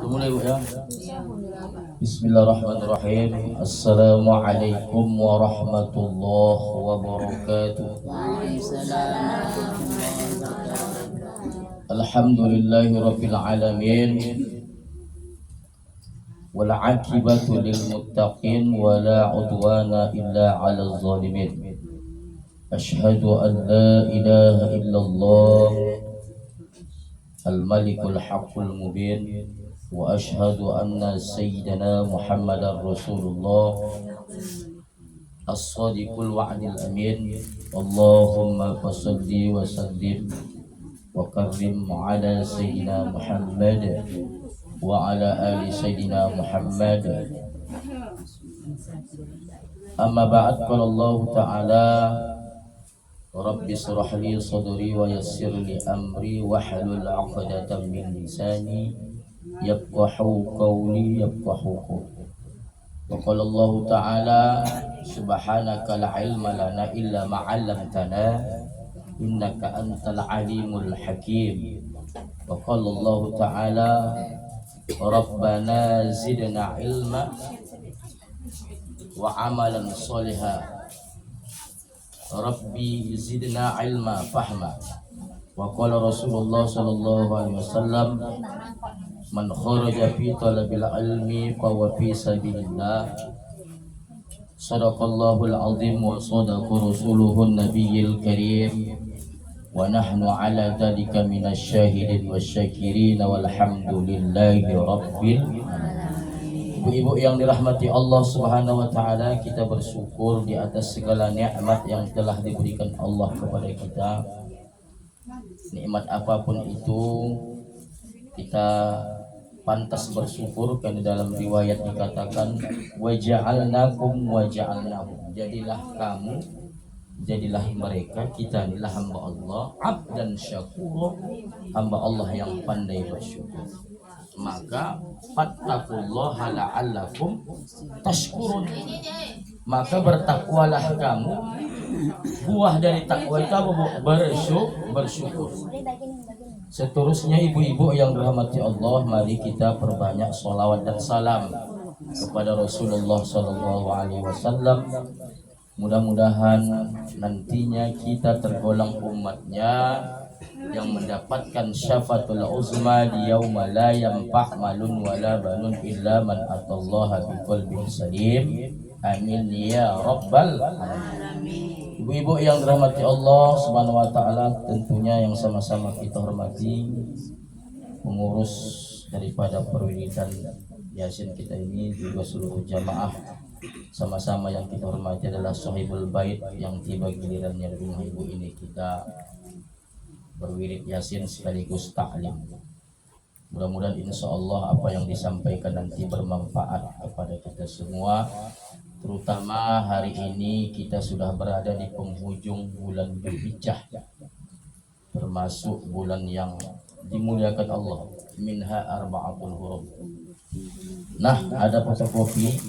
Mulai Bu ya. Bismillahirrahmanirrahim. Assalamualaikum warahmatullahi wabarakatuh. Alhamdulillahirabbil alamin. Wal 'aqibatu lil muttaqin wa la 'udwana illa 'alal zalimin. Asyhadu an la ilaha illallah al-malikul haqqul mubin wa asyhadu anna sayyidana Muhammadar Rasulullah as-sadiqul wa'dil amin. Allahumma fassalli wa sallim wa karrim ala sayyidina Muhammad wa ala ali sayyidina Muhammad. Amma ba'd, qala Allah ta'ala Rabbi shrah li sadri wa yassir li amri wahlul 'uqdatam min lisani yafqahu qawli yafqahu qawli. Wa qala Allah ta'ala subhanaka la ilma lana illa ma 'allamtana innaka antal alimul hakim. Wa qala Allah ta'ala rabbana zidna ilma wa amalan sholihan. Rabbi zidna ilma fahma. Wa qala Rasulullah sallallahu alaihi wasallam man kharaja fi talabil ilmi fa huwa fi sabilillah. Sadaqallahul azim wa sadaqa rasuluhun nabiyil karim. Wa nahnu ala dzalika minasyahidin wasyakirin walhamdulillahi rabbil alamin. Ibu-ibu yang dirahmati Allah Subhanahu wa taala, kita bersyukur di atas segala nikmat yang telah diberikan Allah kepada kita. Nikmat apapun itu kita pantas bersyukur, karena dalam riwayat dikatakan waja'alnakum waja'alnahum. Jadilah kamu, jadilah mereka, kita inilah hamba Allah, abdan syakur, hamba Allah yang pandai bersyukur. Maka fattaqullaha la'allakum tashkurun. Maka bertakwalah kamu. Buah dari takwa itu bersyukur. Seterusnya ibu-ibu yang dirahmati Allah, mari kita perbanyak sholawat dan salam kepada Rasulullah sallallahu alaihi wasallam. Mudah-mudahan nantinya kita tergolong umatnya yang mendapatkan syafaatul uzma di yauma la yanfa' malun wala banun illa man atallaha biqalbin salim. Amin ya rabbal alamin. Ibu-ibu yang dirahmati Allah Subhanahu wa taala, tentunya yang sama-sama kita hormati pengurus daripada perwiridan Yasin kita ini, juga seluruh jamaah sama-sama yang kita hormati adalah sahibul bait yang tiba gilirannya di rumah ibu ini kita berwirid Yasin sekaligus taklim. Mudah-mudahan insya Allah apa yang disampaikan nanti bermanfaat kepada kita semua. Terutama hari ini kita sudah berada di penghujung bulan Dzulhijjah, termasuk bulan yang dimuliakan Allah. Minha arba'atul hurum. Nah, ada fotokopi.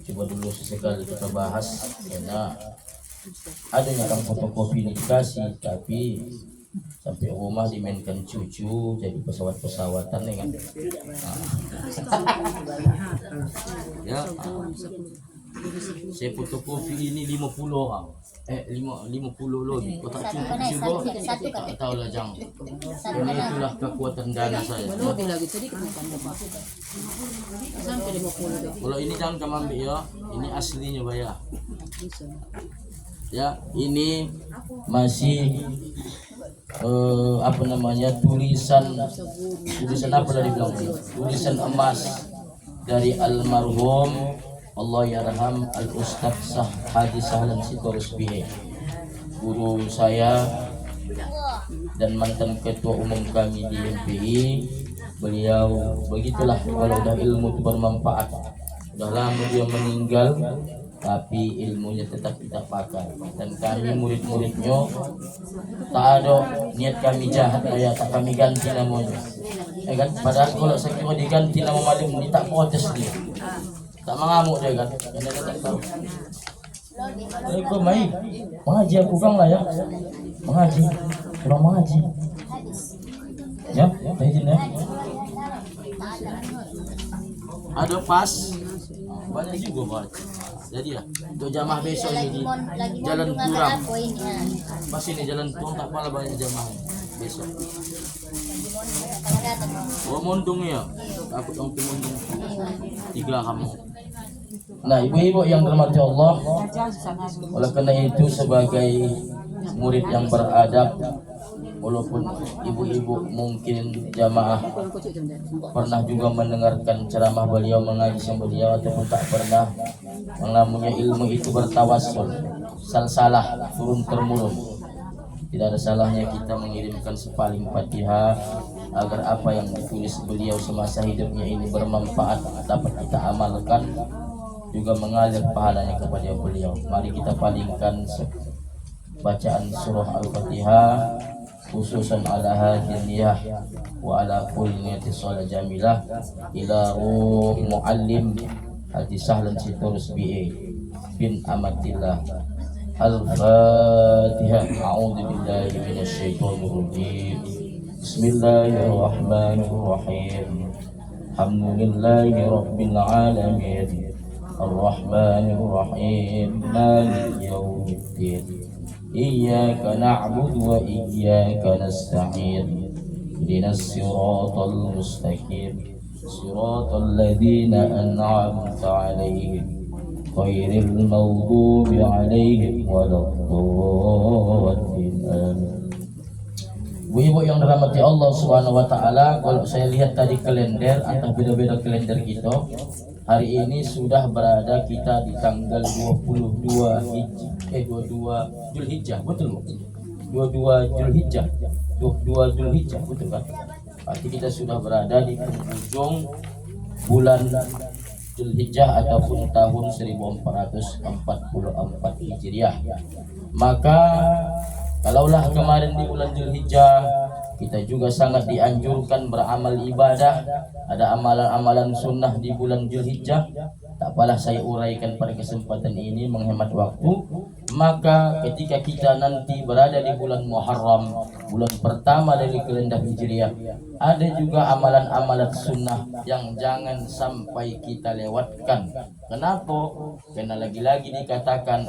Coba dulu sesekali kita bahas, karena adanya kan fotokopi ini dikasih, tapi sampai rumah dimainkan cucu jadi pesawat-pesawatan ya kan. Ya, saya fotokopi ini 50 orang. 50 lebih. Kau tak cukup juga. Tak tahulah jang. Ini itulah kekuatan dana saya. Lebih lagi tadi sampai 50. Kalau ini jangan kamu ambil ya. Ini aslinya bayar. Ya, ini masih apa namanya, tulisan apa tadi bilang, tulisan emas dari almarhum Allah yarham al-Ustaz Haji Sahlan Sitorus Bihe, guru saya dan mantan ketua umum kami di MPI. Beliau begitulah, kalau udah ilmu itu bermanfaat. Udah lama dia meninggal, tapi ilmunya tetap kita pakai. Dan kami murid-muridnya tak ada niat kami jahat, ya tak kami ganti namanya. Kan? Padahal kalau saya kira diganti nama malim ini tak protes dia, tak mengamuk dia kan. Karena dia tak tahu. Assalamualaikum, mai mengaji aku bang lah ya, mengaji, kurang mengaji. Ya, izin ya. Ada pas banyak juga Pak. Jadi ya, untuk jamaah besok ini di Jalan Turang. Pas ini Jalan Turang tak pala banyak jamaah besok. Oh mondong ya, aku tongki mondong 3 kamu. Nah ibu-ibu yang dirahmati Allah, oleh karena itu sebagai murid yang beradab, walaupun ibu-ibu mungkin jamaah pernah juga mendengarkan ceramah beliau, mengaji sama beliau, ataupun tak pernah, yang namanya ilmu itu bertawassul, salsalah turun temurun. Tidak ada salahnya kita mengirimkan sepaling Fatihah agar apa yang ditulis beliau semasa hidupnya ini bermanfaat, dapat kita amalkan, juga mengalir pahalanya kepada beliau. Mari kita palingkan bacaan surah Al-Fatihah khususan ala hadiniyah wa ala kulli niyati shalah jamilah ila ruh muallim Haji Sahlan Sitorus bin Amatillah. Al-Fatihah. A'udzu billahi minasyaitonir rajim. Bismillahirrahmanirrahim. Alhamdulillahi rabbil alamin. Ar-Rahmanir Rahim. Maliki yaumiddin. Iyyaka na'budu wa iyyaka nasta'in. Ihdinas siratal mustaqim. Siratal ladzina an'amta 'alaihim ghairil maghdubi 'alaihim waladdallin. Ibu-ibu yang dirahmati Allah Subhanahu wa taala, kalau saya lihat tadi kalender, antara beda-beda kalender kita, hari ini sudah berada kita di tanggal 22 Zulhijjah, betul? 22 Zulhijjah. 22 Zulhijjah, betul kan? Berarti kita sudah berada di penghujung bulan Zulhijjah ataupun tahun 1444 Hijriah. Maka kalaulah kemarin di bulan Zulhijjah kita juga sangat dianjurkan beramal ibadah, ada amalan-amalan sunnah di bulan Zulhijjah. Tak apalah saya uraikan pada kesempatan ini menghemat waktu. Maka ketika kita nanti berada di bulan Muharram, bulan pertama dari kalender Hijriah, ada juga amalan-amalan sunnah yang jangan sampai kita lewatkan. Kenapa? Karena lagi-lagi dikatakan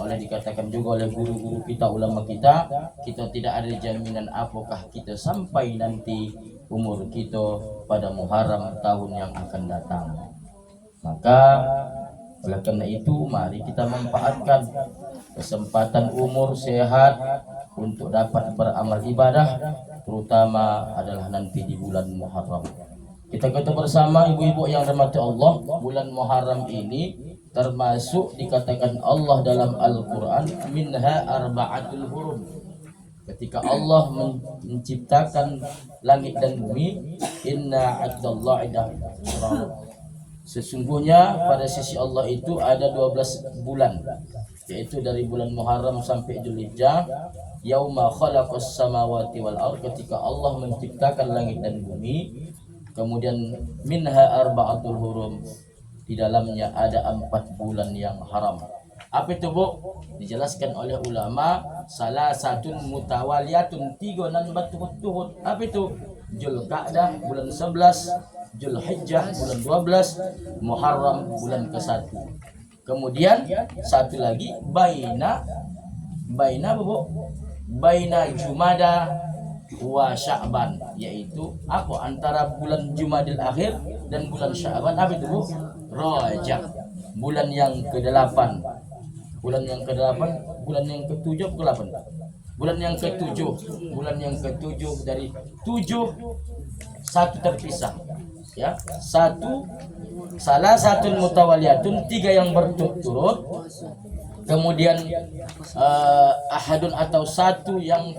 juga oleh guru-guru kita, ulama kita tidak ada jaminan apakah kita sampai nanti umur kita pada Muharram tahun yang akan datang. Maka oleh karena itu mari kita manfaatkan kesempatan umur sehat untuk dapat beramal ibadah, terutama adalah nanti di bulan Muharram. Kita kata bersama ibu-ibu yang dirahmati Allah, bulan Muharram ini termasuk dikatakan Allah dalam Al-Quran minha arba'atul hurum. Ketika Allah menciptakan langit dan bumi, inna a'dallahi sesungguhnya pada sisi Allah itu ada 12 bulan, yaitu dari bulan Muharram sampai Zulhijjah. Yauma khalaqas samawati wal ardh, ketika Allah menciptakan langit dan bumi. Kemudian minha arba'atul hurum, di dalamnya ada 4 bulan yang haram. Apa itu Bu? Dijelaskan oleh ulama, salah satu mutawaliyatun, 3 nan berturut-turut. Apa itu? Zulqa'dah bulan 11, Zulhijjah bulan 12, Muharram bulan ke-1. Kemudian satu lagi baina Bu? Baina Jumada wa Sya'ban, yaitu apa? Antara bulan Jumadil Akhir dan bulan Sya'ban. Apa itu Bu? Rajab, bulan yang ke-8. Bulan yang ke-8, bulan yang ke-7 ke-8. Bulan yang ke-7, bulan yang ke-7 dari 7 1 terpisah. Ya, salah satu mutawaliyatun, 3 yang berturut-turut. Kemudian ahadun atau 1 yang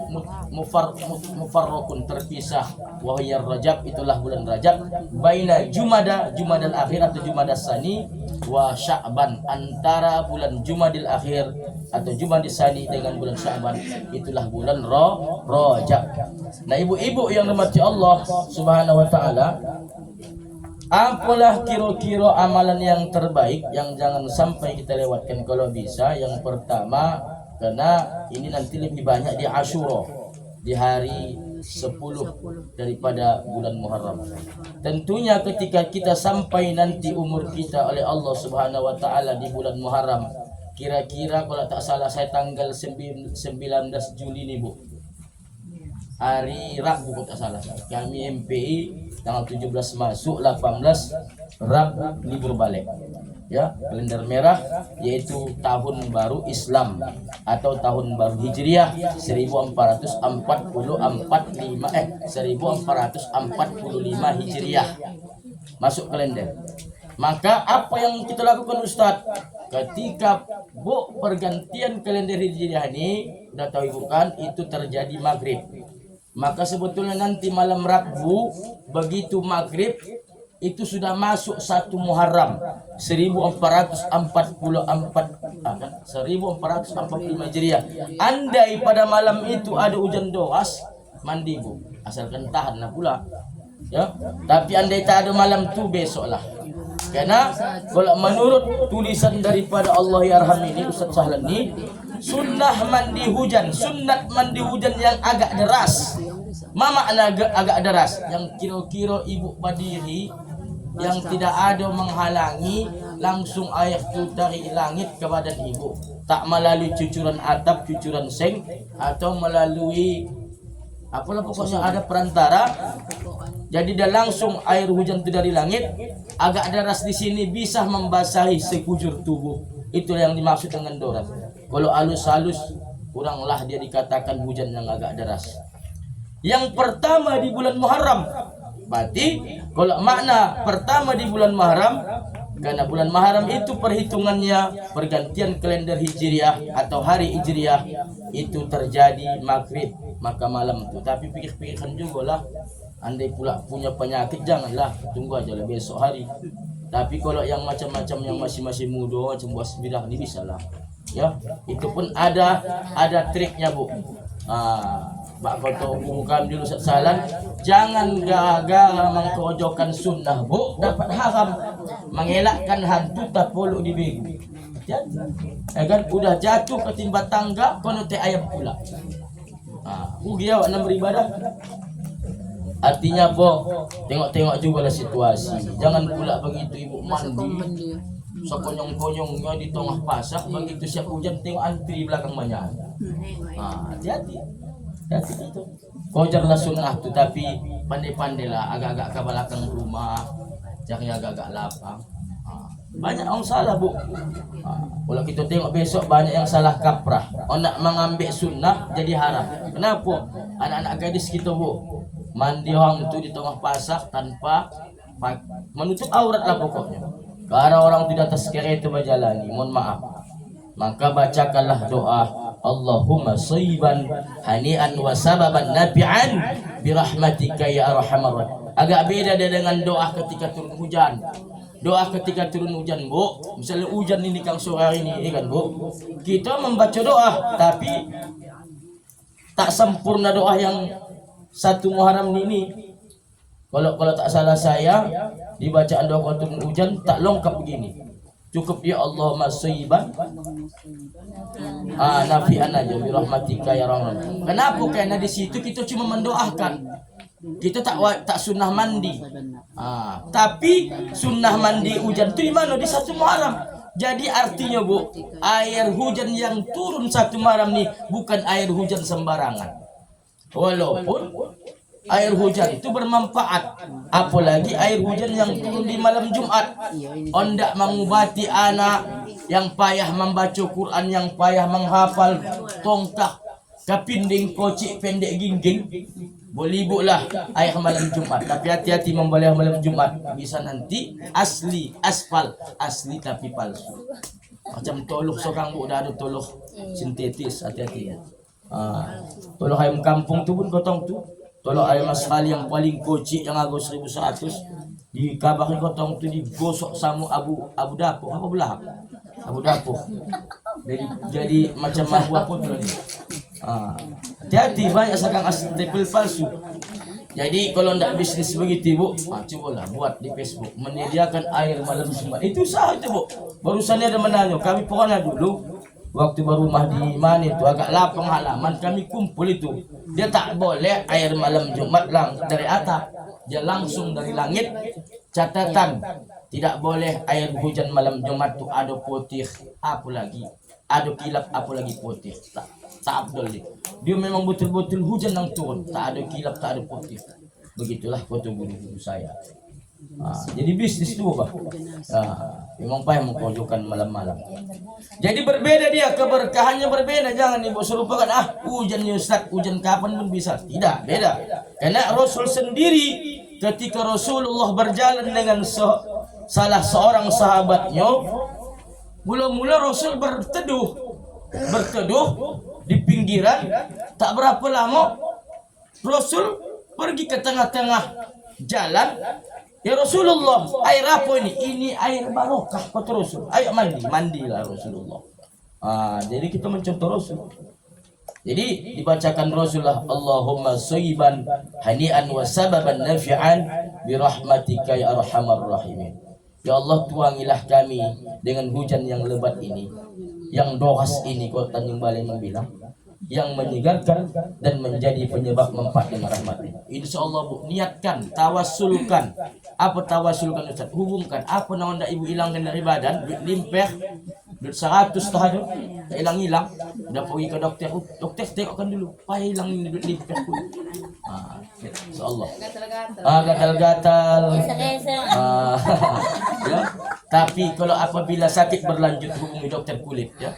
mufarraqun terpisah, wahiyar Rajab, itulah bulan Rajab. Baina Jumadal Akhir atau Jumadas Sani wa Sya'ban, antara bulan Jumadil Akhir atau Jumadis Sani dengan bulan Sya'ban, itulah bulan Rajab. Nah ibu-ibu yang dirahmati Allah Subhanahu wa taala, apalah kira-kira amalan yang terbaik yang jangan sampai kita lewatkan kalau bisa? Yang pertama, karena ini nanti lebih banyak di Asyura, di hari daripada bulan Muharram. Tentunya ketika kita sampai nanti umur kita oleh Allah Subhanahu wa taala di bulan Muharram, kira-kira kalau tak salah saya tanggal 19 Juli nih Bu, hari Rabu kalau tak salah, kami MPI tanggal 17 masuk, 18 Rabu libur balik ya, kalender merah, yaitu tahun baru Islam atau tahun baru Hijriah 1445 Hijriah masuk kalender. Maka apa yang kita lakukan Ustadz? Ketika Bu pergantian kalender Hijriah ini, udah tahu Ibu kan, itu terjadi maghrib. Maka sebetulnya nanti malam Rabu begitu maghrib itu sudah masuk 1 Muharram 1445 Hijriah. Andai pada malam itu ada hujan deras, mandi Bu, asalkan tahanlah pula ya. Tapi andai tak ada malam tu, besoklah. Karena kalau menurut tulisan daripada Allah Yarham ini Ustaz Sahlan ini, sunnah mandi hujan, sunnat mandi hujan yang agak deras. Ma makna agak deras? Yang kira-kira ibu berdiri, yang tidak ada menghalangi, langsung air itu dari langit ke badan ibu, tak melalui cucuran atap, cucuran seng, atau melalui apalah pokoknya ada perantara. Jadi dia langsung air hujan itu dari langit, agak deras di sini bisa membasahi sekujur tubuh. Itulah yang dimaksud dengan deras. Kalau halus-halus, kuranglah dia dikatakan hujan yang agak deras. Yang pertama di bulan Muharram. Berarti kalau makna pertama di bulan Muharram, karena bulan Muharram itu perhitungannya pergantian kalender Hijriah atau hari Hijriah itu terjadi maghrib, maka malam itu. Tapi pikir-pikirkan juga lah, andai pula punya penyakit janganlah, tunggu aja lah besok hari. Tapi kalau yang macam-macam yang masih muda, macam buah sembilan ini bisa lah ya. Itu pun ada triknya Bu. Bak kota umumkan dulu Ustaz Sahlan, jangan gara-gara mengkerojokan sunnah Bu dapat haram, mengelakkan hantu tak poluk di begu. Ya kan, udah jatuh ketimpa tangga kono teh ayam pula. Rugi awak nak beribadah. Artinya apa? Tengok-tengok juga lah situasi. Jangan pula begitu ibu mandi sekonyong-konyongnya di tengah pasar, begitu siap hujan tengok antri belakang banyak. Hati-hati. Itu kojarlah sunnah tu, tapi pandai-pandailah agak-agak ke belakang rumah, jangan agak-agak lapang. Banyak orang salah Bu. Kalau kita tengok besok banyak yang salah kaprah. Orang nak mengambil sunnah jadi haram. Kenapa? Anak-anak gadis kita Bu, mandi orang tu di tengah pasar tanpa menutup aurat lah pokoknya. Karena orang tidak tazkirah itu berjalani, mohon maaf. Maka bacakanlah doa Allahumma sayyiban hani'an wa sababan nafi'an birahmatika ya arhamar rahim. Agak beda dengan doa ketika turun hujan. Doa ketika turun hujan Bu, misalnya hujan ini kang sore hari ini kan Bu, kita membaca doa tapi tak sempurna doa yang 1 Muharram ini. Kalau tak salah saya di bacaan doa turun hujan tak lengkap begini. Cukup ya Allahumma sayyiban nafi'an aja birahmatika ya rahman. Kenapa? Karena di situ kita cuma mendoakan. Kita tak sunnah mandi. Tapi sunnah mandi hujan itu di mana? Di 1 Muharram. Jadi artinya Bu, air hujan yang turun 1 Muharram nih bukan air hujan sembarangan. Walaupun air hujan itu bermanfaat, apalagi air hujan yang turun di malam Jumat. Ondak mengubati anak yang payah membaca Quran, yang payah menghafal tongkah kapinding kocik pendek gingging, boleh ibulah air malam Jumat. Tapi hati-hati membawa malam Jumat, bisa nanti asli asli tapi palsu. Macam toluh seorang Bu, dah ada toluh sintetis, hati-hati ya. Toluh ayam kampung tu pun kotong tu. Tolong ayam sekali yang paling kocik yang harga 1.100 di kabarin kotong tu digosok sama abu dapur apa belah abu dapur jadi macam abu apa tu ni. Hati-hati banyak sekarang asli palsu. Jadi kalau ndak bisnis begitu Bu, cobalah buat di Facebook menyediakan air malam Jumat. Itu sahaja Bu. Barusan ada menanya, kami pokoknya dulu waktu berumah di mana itu agak lapang halaman, kami kumpul itu. Dia tak boleh air malam Jumat dari atap, dia langsung dari langit. Catatan, tidak boleh air hujan malam Jumat itu ada putih, apa lagi, ada kilap, apa lagi putih. Tak abdul dia memang betul-betul hujan yang turun, tak ada kilap, tak ada putih. Begitulah foto guru-guru saya. Jadi bisnis itu Pak. Memang payah mempojokkan malam-malam. Jadi berbeda dia, keberkahannya berbeda. Jangan ibu serupakan hujannya Ustaz, hujan kapan pun bisa. Tidak, beda. Karena Rasul sendiri ketika Rasulullah berjalan dengan salah seorang sahabatnya, mula-mula Rasul berteduh di pinggiran. Tak berapa lama Rasul pergi ke tengah-tengah jalan. Ya Rasulullah, air apa ini? Ini air barokah, kata Rasul. Ayo mandilah Rasulullah. Jadi kita mencontoh Rasul. Jadi dibacakan Rasulullah, Allahumma sayyiban hani'an wa sababan nafi'an birahmatika ya arhamar rahimin. Ya Allah, tuangilah kami dengan hujan yang lebat ini, yang dohas ini, kota Tanjung Balai membilang, yang menyegarkan dan menjadi penyebab manfaat dan rahmatnya. Insyaallah Bu, niatkan, tawasulkan. Apa tawasulkan Ustaz? Hubungkan apa nama ibu hilangkan dari badan, duit limpeh, duit 100 tahun, hilang-hilang. Udah pergi ke dokter, dokter tengokkan dulu, payah hilang ini duit limpeh. Insyaallah. Gatal-gatal. Ya. Tapi kalau apabila sakit berlanjut, hubungi dokter kulit ya.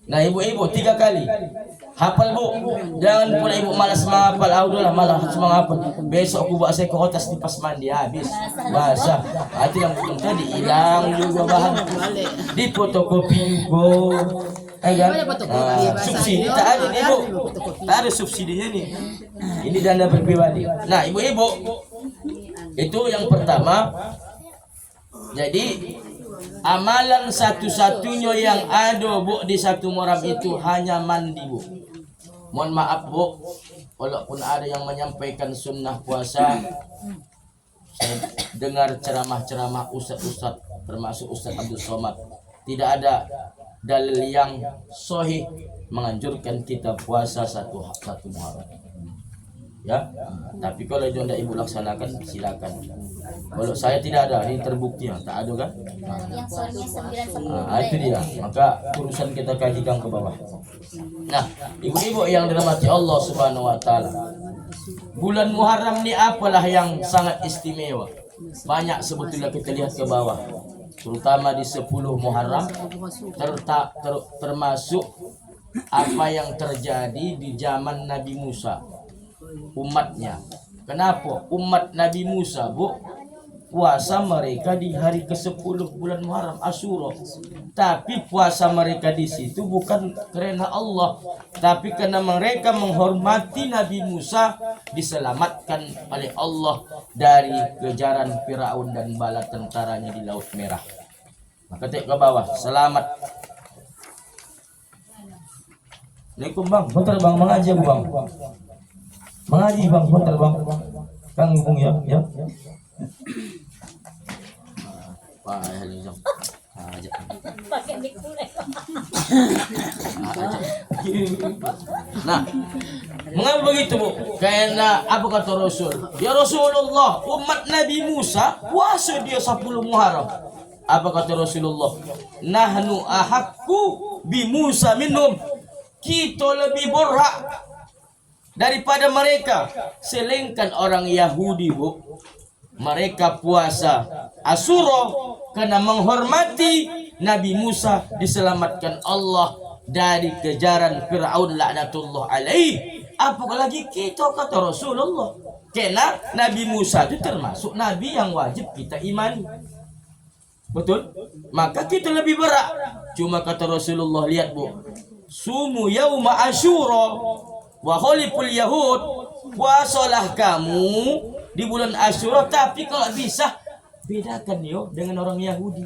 Nah ibu-ibu 3 kali hafal Bu, jangan pula ibu malas menghafal. Udahlah malas menghafal, besok aku bawa saya ke atas di pas mandi habis basah. Itu yang tadi hilang juga bahan di fotokopi Bu. Subsidi tak ada nih Bu, tak ada subsidinya nih. Ini dana pribadi. Nah ibu-ibu, itu yang pertama. Jadi amalan satu-satunya yang ada Bu di 1 Muharram itu hanya mandi Bu. Mohon maaf Bu, walaupun ada yang menyampaikan sunnah puasa, saya dengar ceramah-ceramah ustaz-ustaz termasuk Ustaz Abdul Somad, tidak ada dalil yang sahih menganjurkan kita puasa satu Muharram. Ya, tapi kalau itu anda ibu laksanakan silakan. Kalau saya tidak ada, ini terbukti tak ada kan? Yang soalnya 9 Itu dia. Maka urusan kita kajikan ke bawah. Nah, ibu-ibu yang dirahmati Allah Subhanahu wa taala. Bulan Muharram ini apalah yang sangat istimewa? Banyak sebetulnya kita lihat ke bawah. Terutama di 10 Muharram termasuk apa yang terjadi di zaman Nabi Musa. Umatnya. Kenapa? Umat Nabi Musa Bu, puasa mereka di hari ke-10 bulan Muharram Asyura. Tapi puasa mereka di situ bukan karena Allah, tapi karena mereka menghormati Nabi Musa, diselamatkan oleh Allah dari kejaran Firaun dan bala tentaranya di Laut Merah. Maka tengok ke bawah, selamat. Assalamualaikum Bang, bentar Bang, mengaji Bang. Mengaji Bang, bentar Bang. Kang Bung ya. Nah, mengapa begitu Bu? Karena apa kata Rasul? Ya Rasulullah, umat Nabi Musa puasa dia 10 Muharram. Apa kata Rasulullah? Nahnu ahaqqu bi Musa minhum. Kita lebih berhak daripada mereka. Selengkan orang Yahudi Bu, mereka puasa Asyura karena menghormati Nabi Musa, diselamatkan Allah dari kejaran Firaun laknatullah alaih. Apalagi kita kata Rasulullah, karena Nabi Musa itu termasuk nabi yang wajib kita imani. Betul? Maka kita lebih berat. Cuma kata Rasulullah, lihat Bu, sumu yauma Asyura wa khaliful yahud, puasalah kamu di bulan Asyura, tapi kalau bisa bedakan yo dengan orang Yahudi.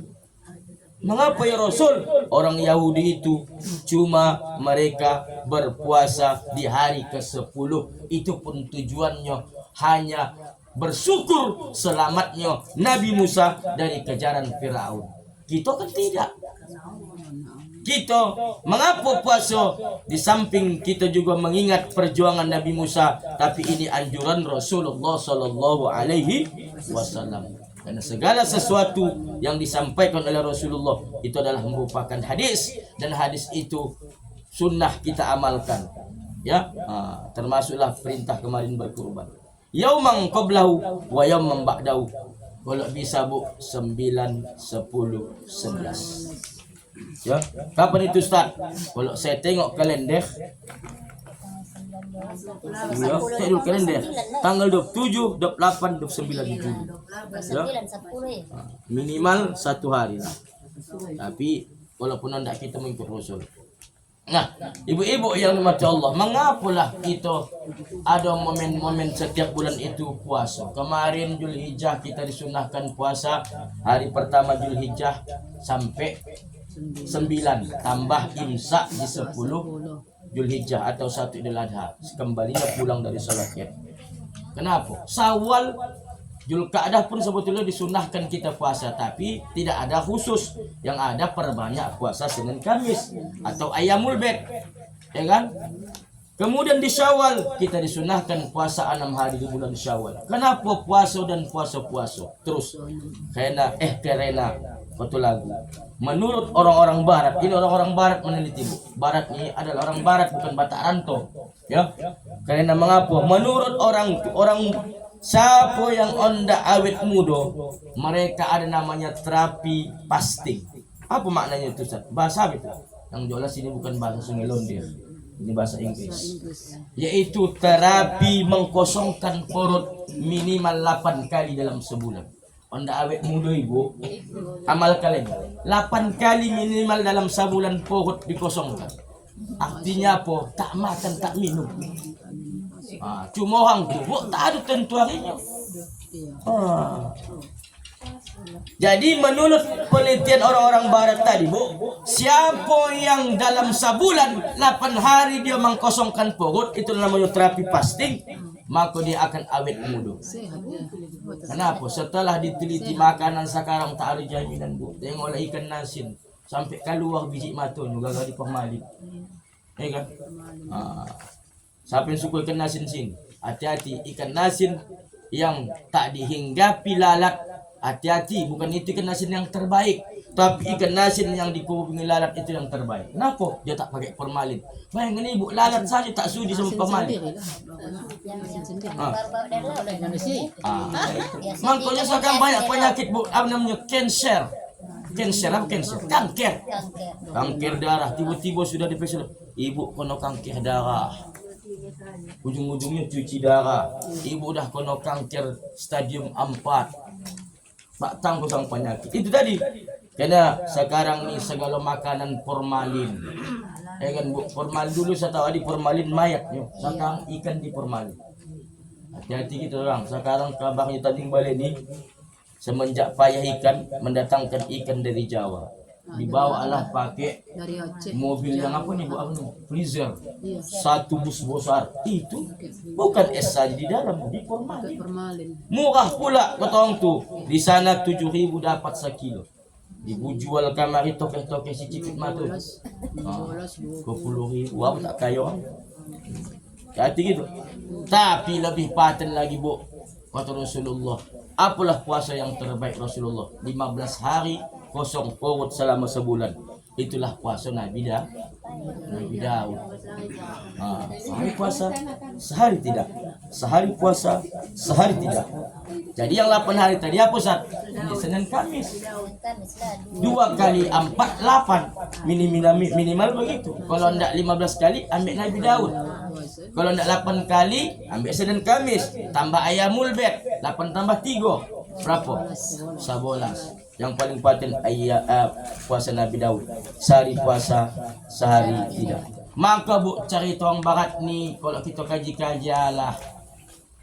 Mengapa ya Rasul? Orang Yahudi itu cuma mereka berpuasa di hari ke-10, itu pun tujuannya hanya bersyukur selamatnya Nabi Musa dari kejaran Firaun. Kita kan tidak. kita mengapa puasa? Di samping kita juga mengingat perjuangan Nabi Musa, tapi ini anjuran Rasulullah Sallallahu Alaihi Wasallam. Karena segala sesuatu yang disampaikan oleh Rasulullah itu adalah merupakan hadis, dan hadis itu sunnah kita amalkan. Ya, termasuklah perintah kemarin berkurban. Yaumang qablahu wa yaumang ba'dahu. Kalau bisa bu 9, 10, 11. Ya, kapan itu Ustaz? Kalau saya tengok kalender, ya, tengok kalender, tanggal 27, 28, 29 Juli. Ya, 9, 10 ya. minimal 1 hari lah. Tapi walaupun anda kita mengikut Rasul. Nah, ibu-ibu yang dimati Allah, mengapalah kita ada momen-momen setiap bulan itu puasa. Kemarin Zulhijjah kita disunahkan puasa hari pertama Zulhijjah sampai 9 tambah imsak di 10 Zulhijjah atau 1 Idul Adha. Kembalinya pulang dari salat Id. Kenapa? Syawal Zulqa'dah pun sebetulnya disunahkan kita puasa, tapi tidak ada khusus. Yang ada perbanyak puasa Senin Kamis atau Ayyamul Bid, ya kan? Kemudian di Syawal kita disunahkan puasa 6 hari di bulan Syawal. Kenapa puasa dan puasa-puasa terus? Karena betul lagu. Menurut orang-orang Barat, ini orang-orang Barat meneliti bu. Barat ini adalah orang Barat, bukan Batak Ranto, ya. Karena mengapa? Menurut orang siapa yang onda awet muda, mereka ada namanya terapi fasting. Apa maknanya itu Ustaz? Bahasa apa itu? Yang jelas ini bukan bahasa Sungai Londir, ini bahasa Inggris. Yaitu terapi mengkosongkan perut minimal 8 kali dalam sebulan. Onda awet muda ibu, amal kalian 8 kali minimal dalam sebulan perut dikosongkan. Artinya apa? Tak makan, tak minum. Cuma orang tu tak ada tentu harinya. Jadi menurut penelitian orang-orang Barat tadi bu, siapa yang dalam sebulan 8 hari dia mengkosongkan perut, itu namanya terapi fasting, maka dia akan awet muda. Kenapa? Setelah diteliti makanan sekarang tak ada jaminan bu. Tengoklah ikan nasin sampai keluar biji mata juga gak dipermalin, ya kan? Siapa yang suka ikan nasin sini? Hati-hati, ikan nasin yang tak dihinggapi lalat. Hati-hati, bukan itu ikan nasin yang terbaik, tapi ikan nasin yang dikubingi lalat itu yang terbaik. Kenapa? Dia tak pakai formalin. Bayangkan ibu, lalat saja tak sudi sama formalin. Makanya sekarang banyak penyakit bu, apa namanya, kanker. Kanker darah. Tiba-tiba sudah diperiksa, ibu kena kanker darah. Ujung-ujungnya cuci darah. Ibu dah kena kanker stadium 4. Batang kusang penyakit. Itu tadi. Karena sekarang ni segala makanan formalin. Ya kan bu, formalin dulu saya tahu ada formalin mayatnya. Sekarang ikan di formalin. Hati-hati kita orang. Sekarang kabarnya tadi balik ni, semenjak payah ikan mendatangkan ikan dari Jawa. Dibawalah pakai mobil yang apa nih bu, freezer, 1 bus besar. Itu bukan es saja di dalam, di formalin. Murah pula ketong tu. Di sana 7.000 dapat sekilo. Ibu jual kamari toke-toke si cipit matu 20.000. Apa tak kaya orang. Hati gitu. Tapi lebih paten lagi bu, kata Rasulullah, apalah puasa yang terbaik Rasulullah? 15 hari kosong perut selama sebulan. Itulah puasa Nabi Daud. Sehari puasa, sehari tidak. Sehari puasa, sehari tidak. Jadi yang 8 hari tadi apa Ustaz? Senin Kamis. 2 kali 4, 8. Minimal begitu. Kalau tidak 15 kali, ambil Nabi Daud. Kalau tidak 8 kali, ambil Senin Kamis. Tambah Ayyamul Bid. 8 tambah 3. Berapa? 11. Yang paling paten puasa Nabi Daud. Sehari puasa, sehari tidak. Maka bu, cerita orang Barat ni kalau kita kaji-kaji lah,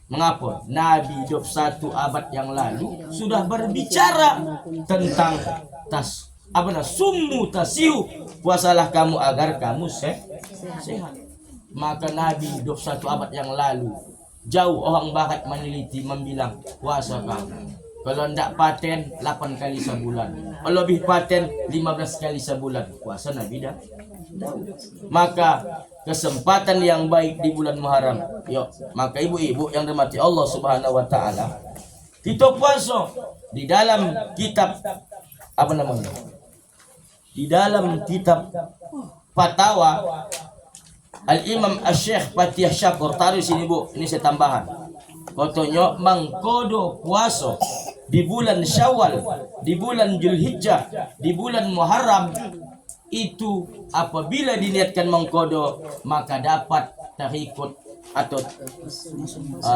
mengapa Nabi 21 abad yang lalu sudah berbicara tentang summu tasihu, puasalah kamu agar kamu sehat. Maka Nabi 21 abad yang lalu, jauh orang Barat meneliti, membilang puasa kamu Kalau ndak paten 8 kali sebulan. Kalau lebih paten 15 kali sebulan. Puasa Nabi dah tahu. Maka kesempatan yang baik di bulan Muharram. Yuk, maka ibu-ibu yang dirahmati Allah Subhanahu wa taala, kita puasa di dalam kitab apa namanya? Di dalam kitab Fatwa Al-Imam Asy-Syaikh Fatih Syakur, taruh sini Bu, ini saya tambahan. Katanya mangkodo puasa di bulan Syawal, di bulan Zulhijjah, di bulan Muharram itu apabila diniatkan mangkodo maka dapat terikut atau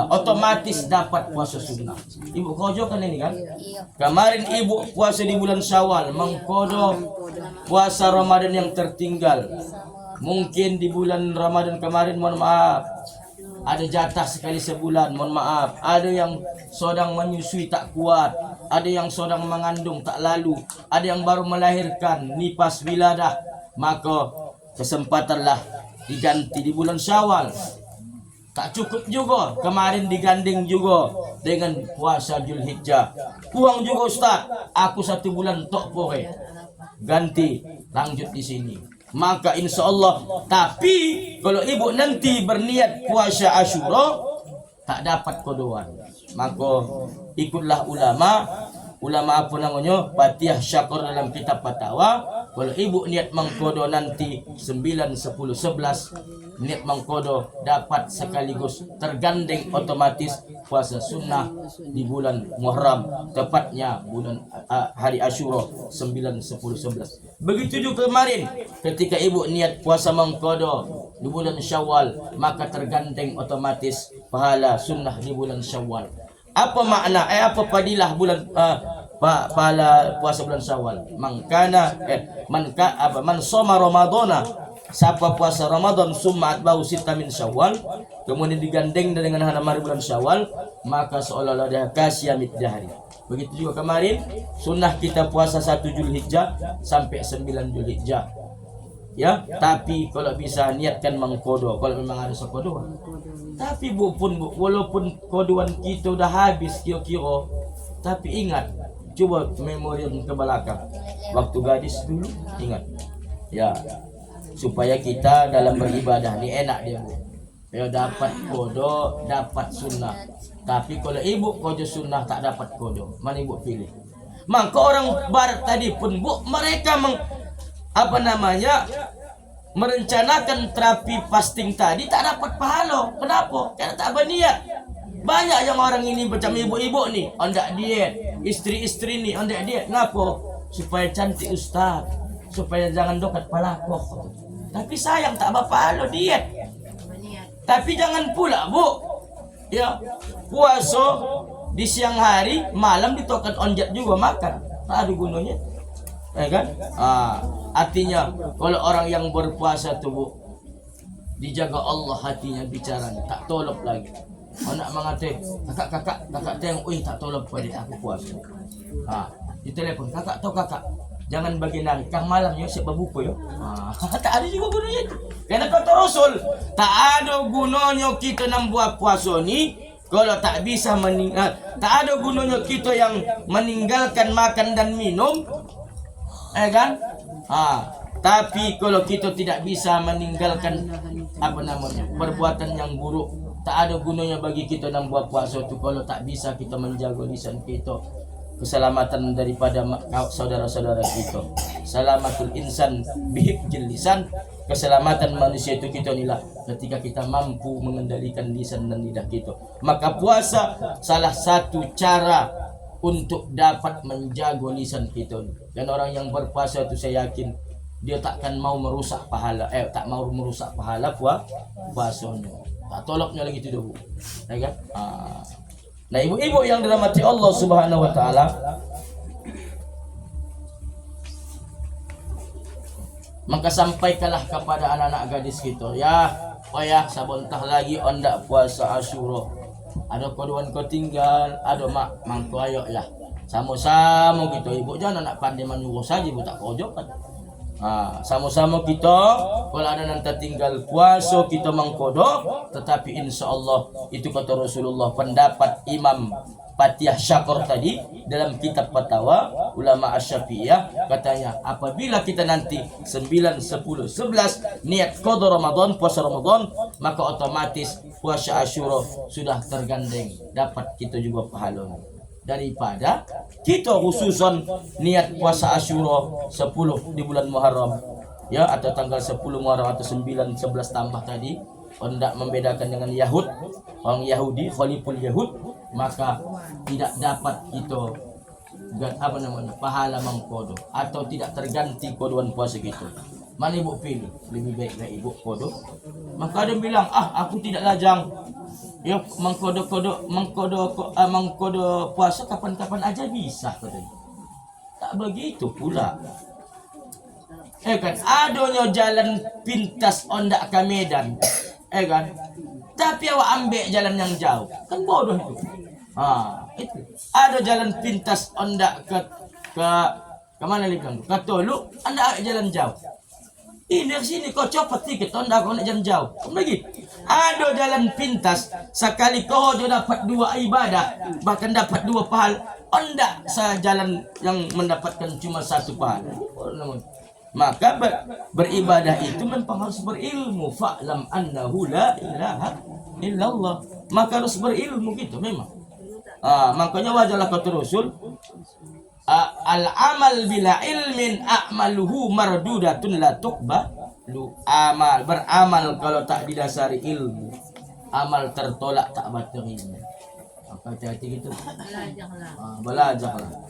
otomatis dapat puasa sunnah. Ibu kojo kan ini kan? Iya. Kemarin ibu puasa di bulan Syawal, mangkodo puasa Ramadan yang tertinggal. Mungkin di bulan Ramadan kemarin, mohon maaf, ada jatah sekali sebulan, mohon maaf. Ada yang sedang menyusui tak kuat, ada yang sedang mengandung tak lalu, ada yang baru melahirkan nifas wiladah. Maka kesempatanlah diganti di bulan Syawal. Tak cukup juga, kemarin digandeng juga dengan puasa Zulhijjah. Kurang juga Ustaz, aku 1 bulan tok pore. Ganti, lanjut di sini. Maka insya Allah. Tapi kalau ibu nanti berniat puasa Asyura tak dapat kodoan, maka ikutlah ulama apa namanya, Fatih Syakur dalam kitab Fatwa. Kalau ibu niat mengkodo nanti 9, 10, 11 niat mengkodo dapat sekaligus tergandeng otomatis puasa sunnah di bulan Muharram, tepatnya bulan hari Asyura 9, 10, 11. Begitu juga kemarin ketika ibu niat puasa mengkodo di bulan Syawal, maka tergandeng otomatis pahala sunnah di bulan Syawal. Apa makna apa fadilah bulan pahala puasa bulan Syawal? Man shoma Ramadana, siapa puasa Ramadan summa atba'u sita min Syawal, kemudian digandeng dengan hari bulan Syawal, maka seolah-olah dia kasih amit dahari. Begitu juga kemarin sunnah kita puasa 1 Zulhijjah sampai 9 Zulhijjah. Ya, tapi kalau bisa niatkan mengkodo kalau memang ada sekodoan. Tapi walaupun kodoan kita udah habis kira-kira, tapi ingat, coba memori ke belakang waktu gadis dulu, ingat ya, supaya kita dalam beribadah ni enak dia Bu. Ya, dapat kodo, dapat sunnah. Tapi kalau ibu kodo sunnah tak dapat kodo, mana ibu pilih? Maka orang barat tadi pun Bu, mereka merencanakan terapi fasting tadi tak dapat pahala. Kenapa? Karena tak berniat. Banyak yang orang ini macam ibu-ibu nih, hendak diet, istri-istri nih hendak diet. Kenapa? Supaya cantik Ustaz, supaya jangan dokat palakoh. Tapi sayang tak berpahala diet. Tapi jangan pula Bu, ya, puasa di siang hari, malam ditokat onjat juga makan. Tak ada gunanya. Ya kan? Artinya kalau orang yang berpuasa tu Bu, dijaga Allah hatinya bicaranya, tak tolop lagi. Anak mengatakan, kakak tengok, tak tolop pada aku puasa. Di telepon, kakak tahu kakak, jangan bagi nari, kang malam ya siap berbuka ya. Tak ada juga gunanya itu. Karena kata Rasul, tak ada gunanya kita nak buat puasa ni kalau tak bisa tak ada gunanya kita yang meninggalkan makan dan minum. Kan? Tapi kalau kita tidak bisa meninggalkan perbuatan yang buruk, tak ada gunanya bagi kita nak buat puasa itu kalau tak bisa kita menjaga lisan kita, keselamatan daripada saudara-saudara kita. Salamatul insan bihifdzil lisan, keselamatan manusia itu kita inilah ketika kita mampu mengendalikan lisan dan lidah kita. Maka puasa salah satu cara untuk dapat menjaga lisan kita. Dan orang yang berpuasa itu saya yakin dia takkan mau merusak pahala, tak mau merusak pahala puasanya. Tak tolaknya lagi itu Bu. Ya kan? Nah, ibu-ibu yang dirahmati Allah Subhanahu wa taala, maka sampaikanlah kepada anak-anak gadis kita, ya, sabontah lagi ondak puasa Asyura. Ada kodoan kau tinggal, ada mangko ayo lah. Sama-sama kita, ibu jangan nak pandai menyuruh saja, ibu tak kojokan. Sama-sama kita, kalau ada nanti tinggal puasa kita mengkodok, tetapi insya Allah itu kata Rasulullah, pendapat Imam Fatihah Syakor tadi dalam kitab fatwa ulama Asy-Syafi'iyah katanya apabila kita nanti 9, 10, 11 niat qada Ramadan, puasa Ramadan, maka otomatis puasa Asyura sudah tergandeng, dapat kita juga pahalanya. Daripada kita khususan niat puasa Asyura 10 di bulan Muharram ya, atau tanggal 10 Muharram atau 9, 11 tambah tadi, hendak membedakan dengan Yahud, orang Yahudi, Khaliful Yahud, maka tidak dapat kita pahala mengkodo atau tidak terganti kodoan puasa kita. Mana ibu pilih? Lebih baiklah ibu kodo. Maka ada bilang, aku tidak lajang. Ya mengkodo puasa kapan-kapan aja bisa katanya. Tak begitu pula. Kan adanya jalan pintas ondak ke Medan. Kan? Tapi awak ambil jalan yang jauh. Kan bodoh itu. Itu. Ada jalan pintas ondak ke mana lagi? Ke Tolu, anda ambil jalan jauh. Ini sini kau copot tiket ondak kau nak jalan jauh. Lagi. Ada jalan pintas sekali kau dapat 2 ibadah, bahkan dapat 2 pahala. Ondak jalan yang mendapatkan cuma 1 pahala. Maka beribadah itu memang harus berilmu. Fa'lam annahu la ilaha illallah. Maka harus berilmu gitu memang. Makanya wajarlah kata Rasul, al-amal bila ilmin a'maluhu mardudatun la tuqbalu. Beramal kalau tak didasari ilmu, amal tertolak tak diterima. Hati-hati gitu. Belajarlah.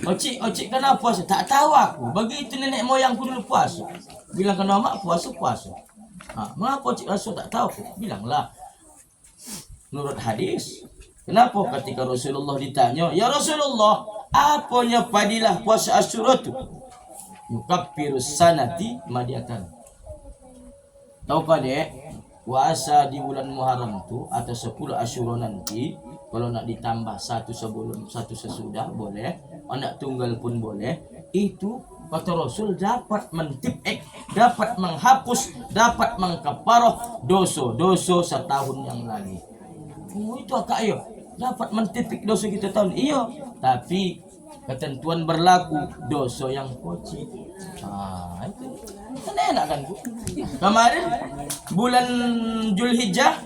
Ocik kenapa puasa? Tak tahu aku. Begitu nenek moyangku dulu puasa. Bilang kena mak puasa. Mengapa ocik rasa tak tahu? Bilanglah. Menurut hadis. Kenapa ketika Rasulullah ditanya, ya Rasulullah, apanya padilah puasa Asyura itu? Yukaffirus sanati madiatan. Tahukah dek, puasa di bulan Muharram itu atau 10 Asyura nanti, kalau nak ditambah 1 sebelum 1 sesudah boleh, anak tunggal pun boleh. Itu kata Rasul dapat dapat menghapus, dapat mengkafarah dosa-dosa setahun yang lalu. Itu akak ayo dapat mentipik dosa kita tahun. Iya, tapi ketentuan berlaku dosa yang kecil. Itu kan enak kan Bu? Kemarin bulan Zulhijjah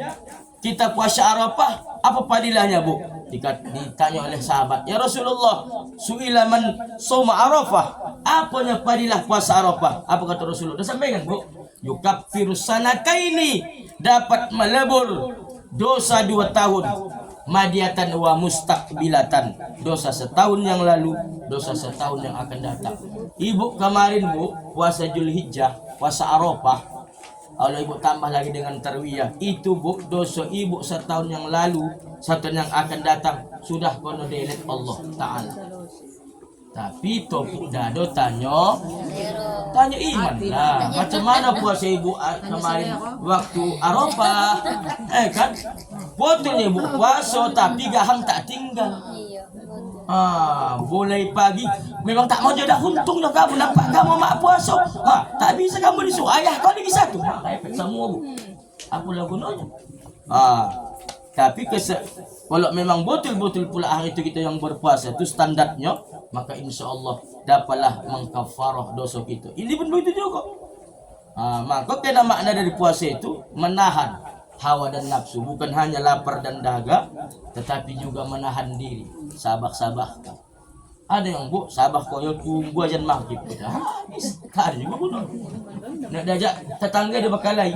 kita puasa Arafah, apa padilahnya Bu? Ditanya oleh sahabat, ya Rasulullah, su'ila man soma Arafah, apanya padilah puasa Arafah? Apa kata Rasulullah? Dah sampaikan Bu, yukaffirus sanataini, dapat melebur dosa 2 tahun, madiatan wa mustaqbilatan, dosa setahun yang lalu, dosa setahun yang akan datang. Ibu kemarin Bu puasa Zulhijjah, puasa Arafah, kalau ibu tambah lagi dengan tarwiyah, itu Bu dosa ibu setahun yang lalu, setahun yang akan datang sudah kono delete Allah Ta'ala. Tapi topuk dado tanya iman lah. Macam mana puasa ibu kemarin waktu Arafah? Kan potongnya ibu puasa tapi gahang tak tinggal. Boleh pagi memang tak mau jadi untungnya kamu nampak kamu mak puasa. Tak bisa kamu disuruh ayah kau lagi satu. Efek semua Bu. Apalah gunanya? Tapi kalau memang betul-betul pula hari itu kita yang berpuasa itu standarnya, maka insya Allah dapatlah mengkafarah dosa kita. Ini pun begitu juga. Maka kena makna dari puasa itu menahan hawa dan nafsu, bukan hanya lapar dan dahaga, tetapi juga menahan diri. Sabah. Ada yang Bu sabah koyo tunggu ajan maghrib. Ada juga pun. Nak diajak tetangga dia bakalai.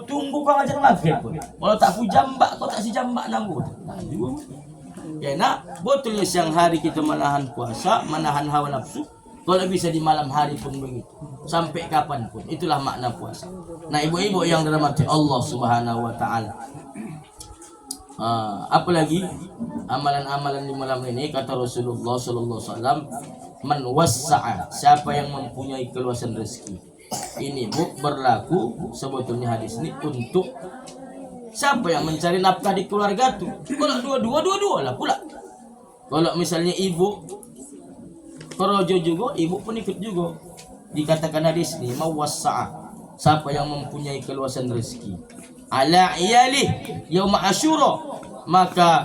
Tunggu kau ajan maghrib pun. Kalau tak pu jambak kau tak si jambak nanggu. Kena betul siang hari kita menahan puasa, menahan hawa nafsu. Kalau bisa di malam hari pun begitu. Sampai kapan pun. Itulah makna puasa. Nah, ibu-ibu yang dirahmati Allah Subhanahu wa taala. Apalagi amalan-amalan di malam ini kata Rasulullah sallallahu alaihi wasallam, man wassa'a, siapa yang mempunyai keluasan rezeki. Ini Bu berlaku sebetulnya hadis ini untuk siapa yang mencari nafkah di keluarga tuh. Kalau dua-dua lah pula. Kalau misalnya ibu kerojo juga, ibu pun ikut juga. Dikatakan hadis ini mawassa'a, siapa yang mempunyai keluasan rezeki ala iyalih yaum Asyura, maka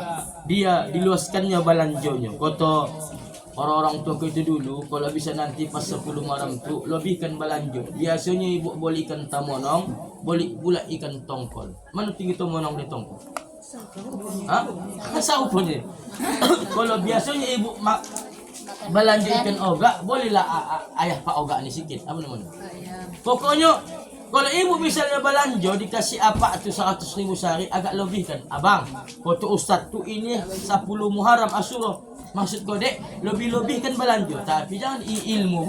dia diluaskannya belanjanya. Kata orang-orang tua itu dulu, kalau bisa nanti pas 10 malam tu lebihkan belanja. Biasanya ibu boleh ikan tamonong, boleh pula ikan tongkol. Mana tinggi tamonong dan tongkol? Hah? Asal punya. Kalau biasanya ibu belanja ikan ogak, bolehlah ayah pak ogak ni sikit. Apa namanya? Pokoknya kalau ibu misalnya belanja dikasih apa tu 100.000 sehari agak lebih kan. Abang, foto ustaz tu ini 10 Muharram Asyura. Maksud kau dek, lebih-lebih kan belanja. Tapi jangan ilmu.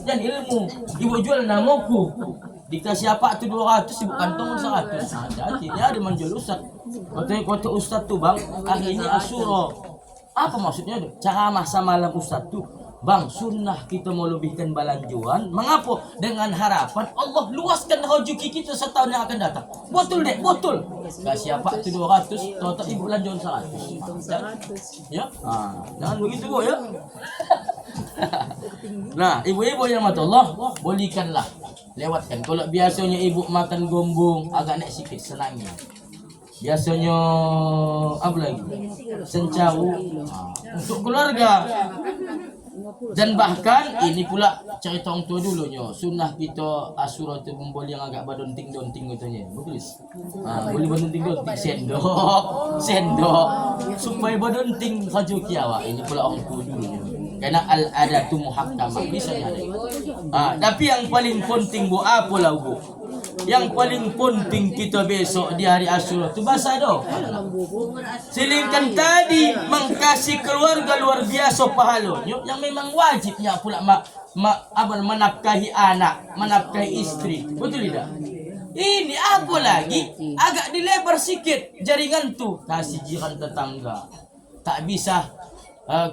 Jangan ilmu. Ibu jual namaku. Dikasih apa tu 200, ibu kantong 100. Jadi dia ada menjual ustaz. Kata ustaz tu bang, hari ini Asyura. Apa maksudnya? Cara masa malam ustaz tu, bang, sunnah kita mau lebihkan belanjuan. Mengapa? Dengan harapan Allah luaskan rezeki kita setahun yang akan datang. Betul dek, betul. Kasih apa tu 200, total ibu belanjuan 100. Ya? Jangan begitu bu ya. Nah, ibu-ibu yang mata Allah, bolehkanlah. Lewatkan. Kalau biasanya ibu makan gombong, agak naik sikit senangnya. Biasanya apa lagi? Sencawu untuk keluarga. Dan bahkan ini pula cerita orang tua dulunya. Sunnah kita Asyura itu membeli yang agak badonting-donting katanya. Betul? Boleh badonting-donting sendok supaya badonting rezeki awak. Ini pula orang tua dulunya. Karena al-adatu muhakkamah bisa ada. Tapi yang paling penting bu apa lah bu? Yang paling penting kita besok di hari Asyura tu bahasa doa. Silingkan tadi mengkasih keluarga luar biasa pahalanya yang memang wajibnya pula menafkahi anak, menafkahi istri. Betul tidak? Ini apa lagi? Agak dilebar sikit jaringan tu. Kasih jiran tetangga. Tak bisa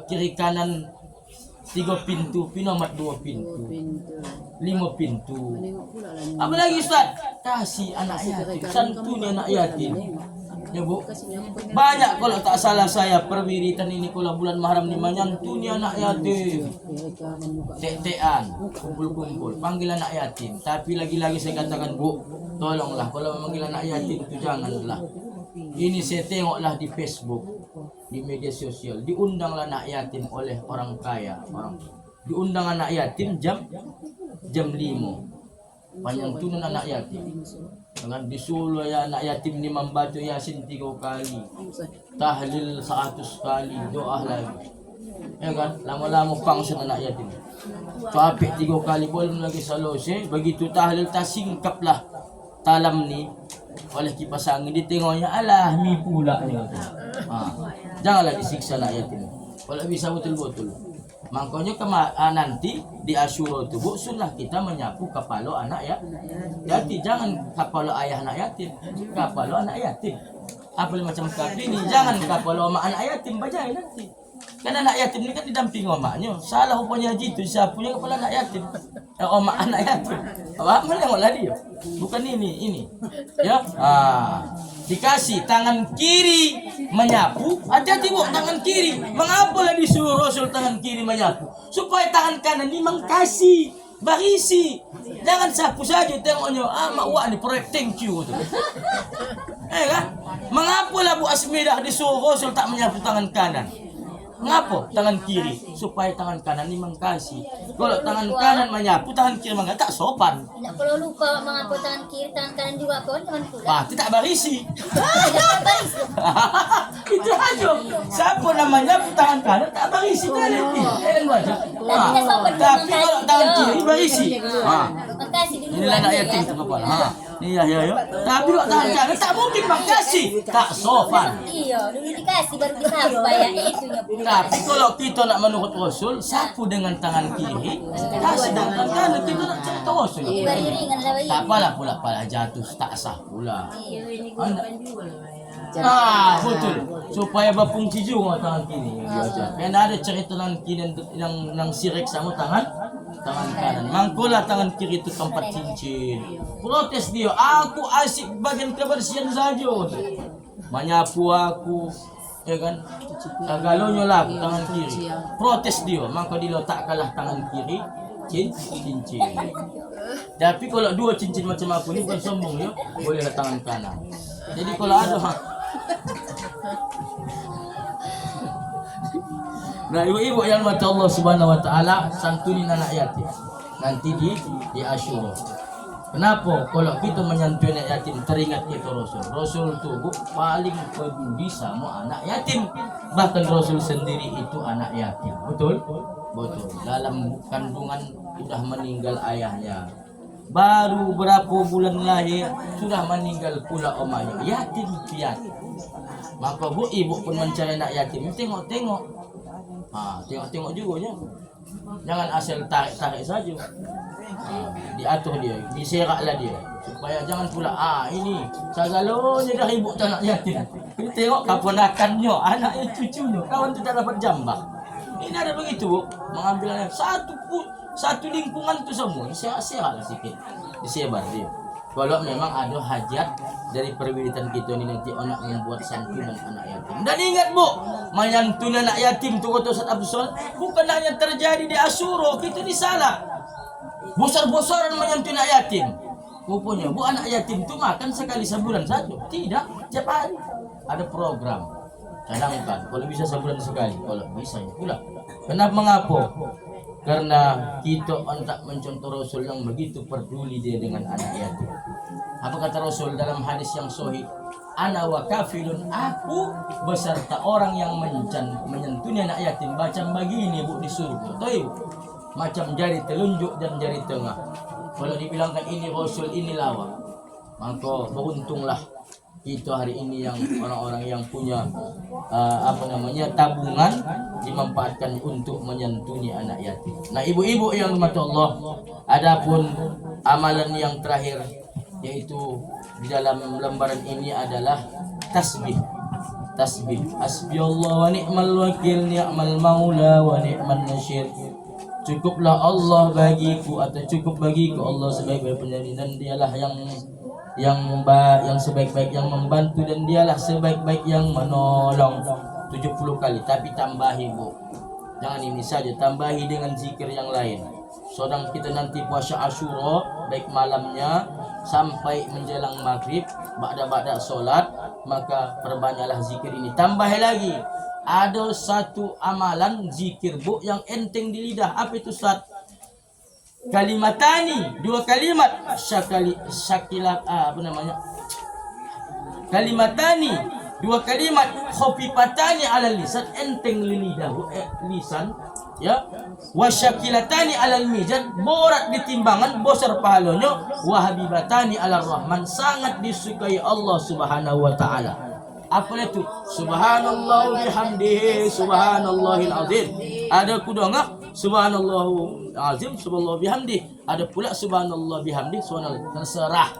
kiri kanan 3 pintu, pinomat 2 pintu, 5 pintu. Apa lagi Ustaz? Kasih anak yatim, santuni anak yatim. Ya bu, banyak kalau tak salah saya perwiritan ini kalau bulan Muharram ni menyantuni anak yatim. Tek-tekan, kumpul-kumpul, panggil anak yatim. Tapi lagi-lagi saya katakan bu, tolonglah kalau memanggil anak yatim itu janganlah. Ini saya tengoklah di Facebook, di media sosial, diundanglah anak yatim oleh orang kaya, diundang anak yatim jam 5, penyantunan anak yatim. Dengan disuruh ya anak yatim ni membaca Yasin 3 kali, tahlil 100 kali, doa lagi. Ya kan, lama-lama pangsan anak yatim. Capek 3 kali belum lagi selesai, begitu tahlil tak singkaplah talam ni oleh kipas angin, ditengoknya alah mi pula ni. Janganlah disiksa anak yatim. Kalau bisa betul-betul. Makanya nanti di Asyura itu bu, sunnah kita menyapu kepala anak ya. Jadi jangan kepala ayah anak yatim, kepala anak yatim. Apa macam kaki ini, jangan kepala mak anak yatim bajai nanti. Karena anak yatim ini kan didampingi omaknya. Salah rupanya haji itu siapa yang kepala anak yatim? Omak anak yatim. Apa mana dia? Bukan ini. Ya. Dikasih tangan kiri menyapu. Hati-hati bu, tangan kiri. Mengapalah disuruh Rasul tangan kiri menyapu? Supaya tangan kanan ini mengkasih, barisi. Jangan sapu saja tengoknya. Mak wak ni proyek thank you tu. Kan? Mengapalah Bu Asmidah disuruh Rasul tak menyapu tangan kanan? Mengapa tangan kiri? Supaya tangan kanan ini mengkasih. Kalau tangan kanan menyapu, tangan kiri mengkasih, tak sopan. Tidak perlu lupa mengapa tangan kiri, tangan kanan juga pun jangan pula. Itu tak barisi. Jangan baris. Itu aja. Siapa namanya tangan kanan tak barisi kan nanti. Tapi kalau tangan kiri barisi. Makasih dulu. Inilah anak yatim tu kepala. Ya. Tapi kalau tangan kanan tak mungkin makasih. Tak sopan. Iya, dulu dikasih baru disapu bayar itunya pula. Tapi kalau kita nak menurut Rasul, sapu dengan tangan kiri, kasih dengan tangan kanan, kita nak cerita Rasul. Beriringan lah bayi. Tak apalah pula jatuh, tak sah pula. Betul. Supaya berfungsi juga tangan kiri. Kerana ada cerita tangan kiri yang sirik sama tangan kanan. Mangkulah tangan kiri itu tempat cincin. Protes dia, aku asik bagian kebersihan saja. Menyapu aku, ya kan? Galonya lah tangan kiri. Protes dia, maka diletakkanlah tangan kiri cincin. Tapi kalau 2 cincin macam aku ni bukan sombong ya, bolehlah tangan kanan. Jadi kalau ada Nah, ibu-ibu yang mata Allah Subhanahu wa taala santunin anak yatim. Nanti di Asyura. Kenapa? Kalau kita menyantuni anak yatim teringat kita Rasul. Rasul itu paling peduli sama anak yatim. Bahkan Rasul sendiri itu anak yatim. Betul? Betul. Dalam kandungan sudah meninggal ayahnya. Baru berapa bulan lahir sudah meninggal pula omanya. Yatim piatu. Maka ibu pun mencari anak yatim. Tengok-tengok. Tengok-tengok juga ya. Jangan asal tarik-tarik saja. Diatur dia, diseraklah dia supaya jangan pula ini sagalonya dah ibu tak nak yatim. Kita tengok keponakannya, anaknya, cucunya, kawan tu tak dapat jambak. Ini ada begitu, mengambil satu lingkungan tu semua diserak-seraklah sikit, disebar dia. Kalau memang ada hajat dari perwiritan kita ni nanti anak membuat santunan anak yatim. Dan ingat bu, menyantun anak yatim tu kata Ustaz Abdul bukan hanya terjadi di Asyura, kita di Salak. Bosar-bosaran menyantun anak yatim. Rupanya bu anak yatim tu makan sekali sebulan saja. Tidak, tiap hari ada program. Cadangkan kalau bisa sebulan sekali, kalau bisa ya pula. Kenapa mengapa? Karena kita hendak mencontoh Rasul yang begitu peduli dia dengan anak yatim. Apa kata Rasul dalam hadis yang sahih? Ana wa kafilun, aku beserta orang yang menyentuni anak yatim macam begini bu di surga. Tahu ibu? Macam jari telunjuk dan jari tengah. Kalau dibilangkan ini Rasul, ini lawak, maka beruntunglah kita hari ini yang orang-orang yang punya tabungan dimanfaatkan untuk menyantuni anak yatim. Nah, ibu-ibu yang dirahmati Allah, adapun amalan yang terakhir yaitu di dalam lembaran ini adalah tasbih. Tasbih. Hasbiyallah wa ni'mal wakil, ni'mal maula wa ni'man nasyir. Cukuplah Allah bagiku atau cukup bagiku Allah sebaik-baik penyayang, dan dialah yang sebaik-baik yang membantu, dan dialah sebaik-baik yang menolong. 70 kali, tapi tambahi bu, jangan ini saja, tambahi dengan zikir yang lain. Sedang kita nanti puasa Asyura, baik malamnya sampai menjelang maghrib, ba'da solat, maka perbanyaklah zikir ini. Tambah lagi, ada satu amalan zikir bu yang enteng di lidah. Apa itu Ustaz? Kalimatani, 2 kalimat. Kalimatani, 2 kalimat. Khofifatani ala lisan, enteng di lidah lisan ya. Wasyakilatani alal mizan, berat di timbangan, besar pahalanya. Wahabibatani ala rahman, sangat disukai Allah Subhanahu wa taala. Apa itu? Subhanallah bihamdihi subhanallahil azim. Ada kudangah subhanallahu azim, subhanallah bihamdi. Ada pula subhanallah bihamdi, subhanallah. Terserah.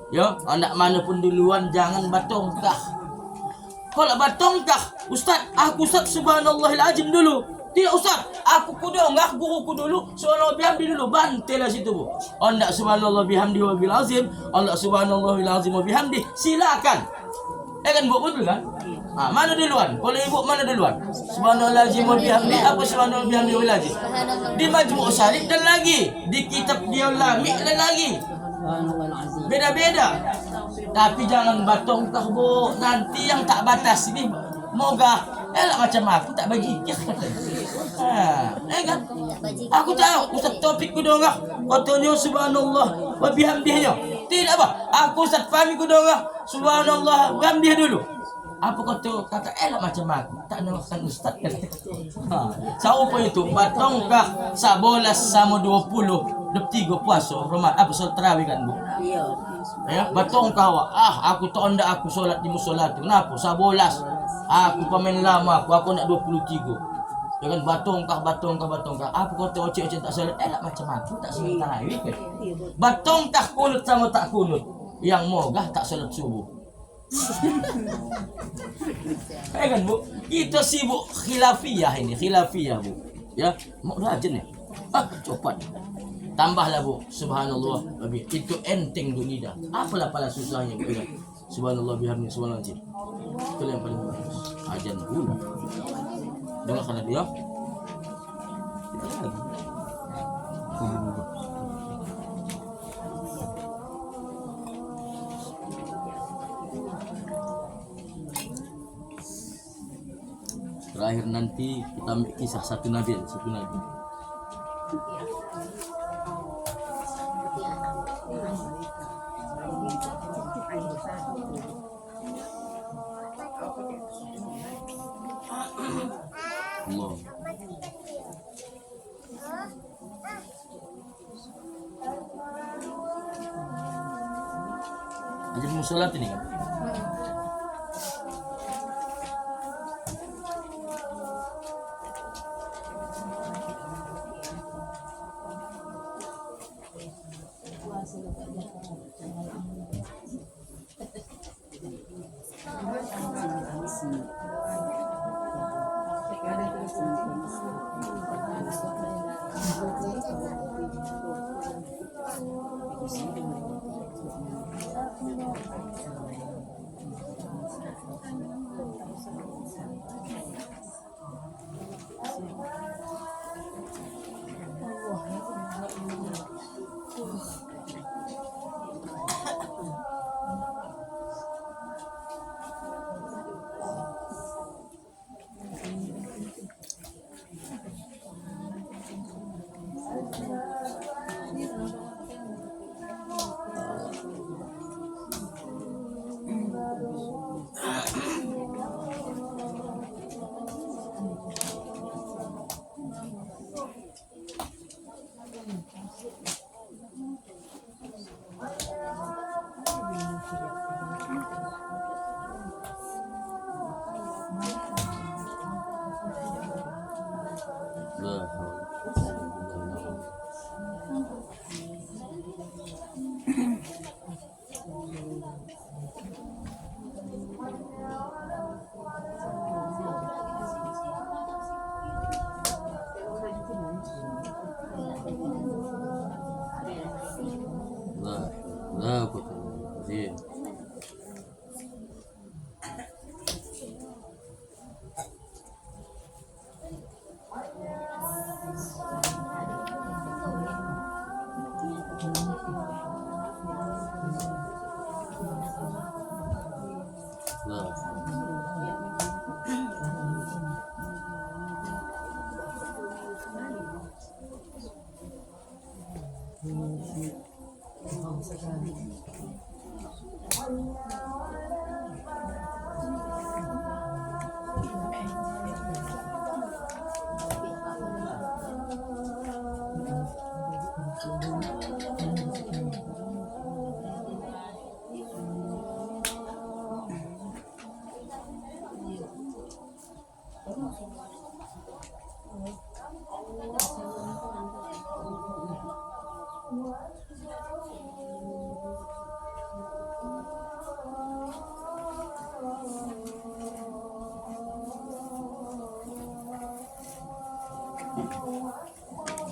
Ya, anak mana pun duluan, jangan batongkah. Kalau batongkah, Ustaz, aku Ustaz subhanallahil azim dulu. Tidak Ustaz, aku kudangah guruku dulu, subhanallah bihamdi dulu. Bantelah situ bu. Anda subhanallah bihamdi wa bil azim, anda subhanallahil azim wa bihamdi. Silakan. Kan bu, betul kan? Mana duluan? Kalau ibu mana duluan? Subhanallahil wa bihamdi, apa subhanallah bihamdi wal azim? Di Majmu' Syarif dan lagi di kitab Dialami dan lagi. Beda-beda. Tapi jangan batongkah bu. Nanti yang tak batas ini moga macam aku tak bagi. Kan? Aku tahu Ustaz Taufik kudongah katanya subhanallah wa bihamdihi. Tidak apa? Aku Ustaz Fahmi kudongah subhanallah wa bihamdihi dulu. Apa kata macam aku tak namakan Ustaz kan? Siapa itu batongkah 11 sama 20 3 puasa Ramadan apa solat tarawih kan bu? Iya. Ya, batongkah aku tak onda aku solat di musola tu. Kenapa? 11. Aku pemain lama aku nak 23. Ya kan batongkah. Apa kata ocek-ocek tak solat? Macam aku tak solat tarawih kan? Batongkah kunut sama tak kunut. Yang mogah tak solat subuh. Kan bu, kita sibuk khilafiyah bu. Ya, mau rajin ya. Cepat. Tambahlah bu, subhanallah lebih. Itu enteng di lidah. Apalah pala susahnya bu. Subhanallah bihamdi subhanallah. Itu yang paling bagus. Ajan dulu. Dengar kata dia. akhir nanti kita ambil kisah satu nabi. Allah. Ajar musolat ini kan?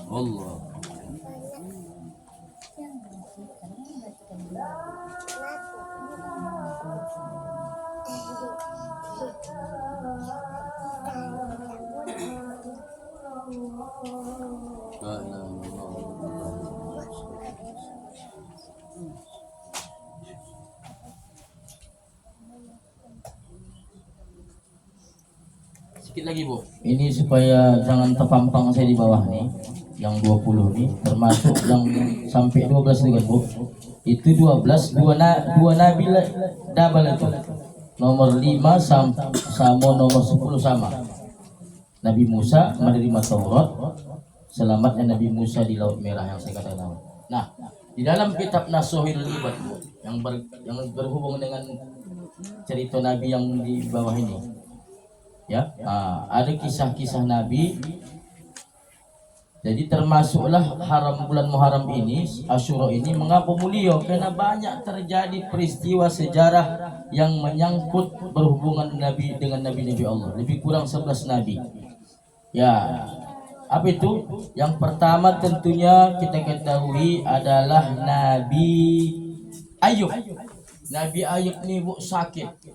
Allah. Sedikit lagi Bu, ini supaya jangan terpampang saya di bawah nih, yang 20 nih, termasuk yang sampai 12 itu kan Bu. Itu 12, dua nabi double itu. Nomor 5 sama nomor 10 sama. Nabi Musa menerima Taurat, selamatnya Nabi Musa di Laut Merah yang saya katakan. Nah, di dalam kitab Nasuhil Ibad Bu, yang berhubung dengan cerita Nabi yang di bawah ini, ya, ada kisah-kisah Nabi. Jadi termasuklah bulan Muharram ini, Asyura ini, mengapa mulia? Karena banyak terjadi peristiwa sejarah yang menyangkut berhubungan Nabi dengan Nabi-Nabi Allah. Lebih kurang 11 Nabi. Ya, apa itu? Yang pertama tentunya kita ketahui adalah Nabi Ayub. Nabi Ayub ini Bu sakit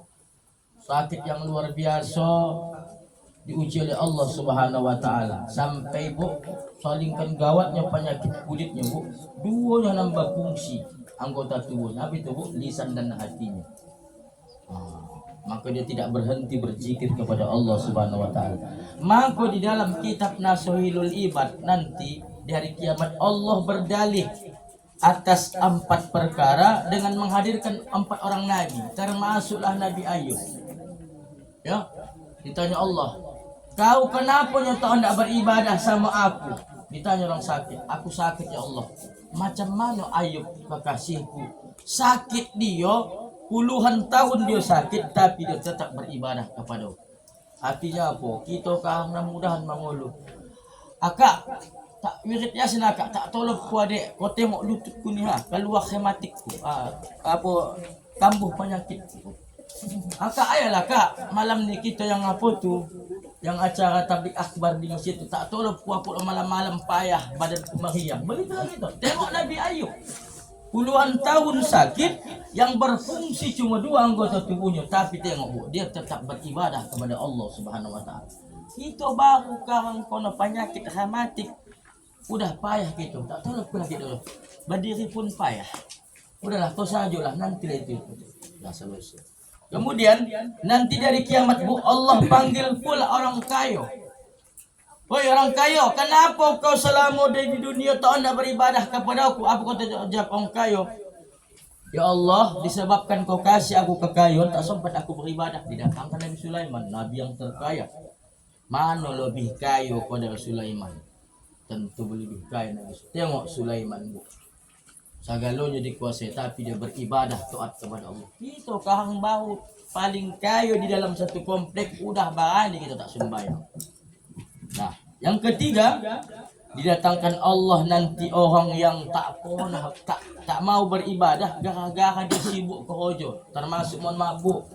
yang luar biasa, diuji oleh Allah Subhanahu wa taala, sampai Bu salingkan gawatnya penyakit kulitnya Bu, duanya nambah fungsi anggota tubuh. Apa itu Bu? Lisan dan hatinya. maka dia tidak berhenti berzikir kepada Allah Subhanahu wa taala. Maka di dalam kitab Nasuhilul Ibad nanti di hari kiamat Allah berdalih atas 4 perkara dengan menghadirkan 4 orang nabi, termasuklah Nabi Ayub. Ya, ditanya Allah, kau kenapa tak hendak beribadah sama aku? Ditanya orang sakit, aku sakit ya Allah. Macam mana Ayub kekasihku? Sakit dia, puluhan tahun dia sakit, tapi dia tetap beribadah kepada aku. Artinya apa? Kita kahang mudahan mangulu. Akak, tak wirid yasin akak, tak tolong ku adek. Kau tengok lututku ni ha, keluar hematikku. Apa, kambuh penyakitku. Akak ayolah kak, malam ni kita yang apa tu, yang acara tablik akbar di masjid tu, tak tolong ku apa malam-malam payah badan ku meriang. Begitu lagi tu. Tengok Nabi Ayub. Puluhan tahun sakit, yang berfungsi cuma 2 anggota tubuhnya, tapi tengok bu, dia tetap beribadah kepada Allah Subhanahu wa taala. Itu baru karang kono penyakit rheumatik. Udah payah gitu, tak tahu lah gitu. Berdiri pun payah. Udahlah kau sajalah, nanti lah itu. Dah selesai. Kemudian nanti dari kiamat bu, Allah panggil pula orang kaya. Woi orang kaya, kenapa kau selama di dunia tak hendak beribadah kepada aku? Apa kau jawab orang kaya? Ya Allah, disebabkan kau kasih aku kekayaan, tak sempat aku beribadah. Didatangkan Nabi Sulaiman, Nabi yang terkaya. Mana lebih kaya pada Sulaiman? Tentu lebih kaya Nabi Sulaiman. Tengok Sulaiman bu, segalanya dikuasai, tapi dia beribadah taat kepada Allah. Itu kahang bau paling kaya di dalam satu komplek, udah berani kita tak sembahyang. Nah, yang ketiga, didatangkan Allah nanti orang yang tak pernah tak mau beribadah gara-gara dia sibuk kerojo, termasuk mohon maaf bu,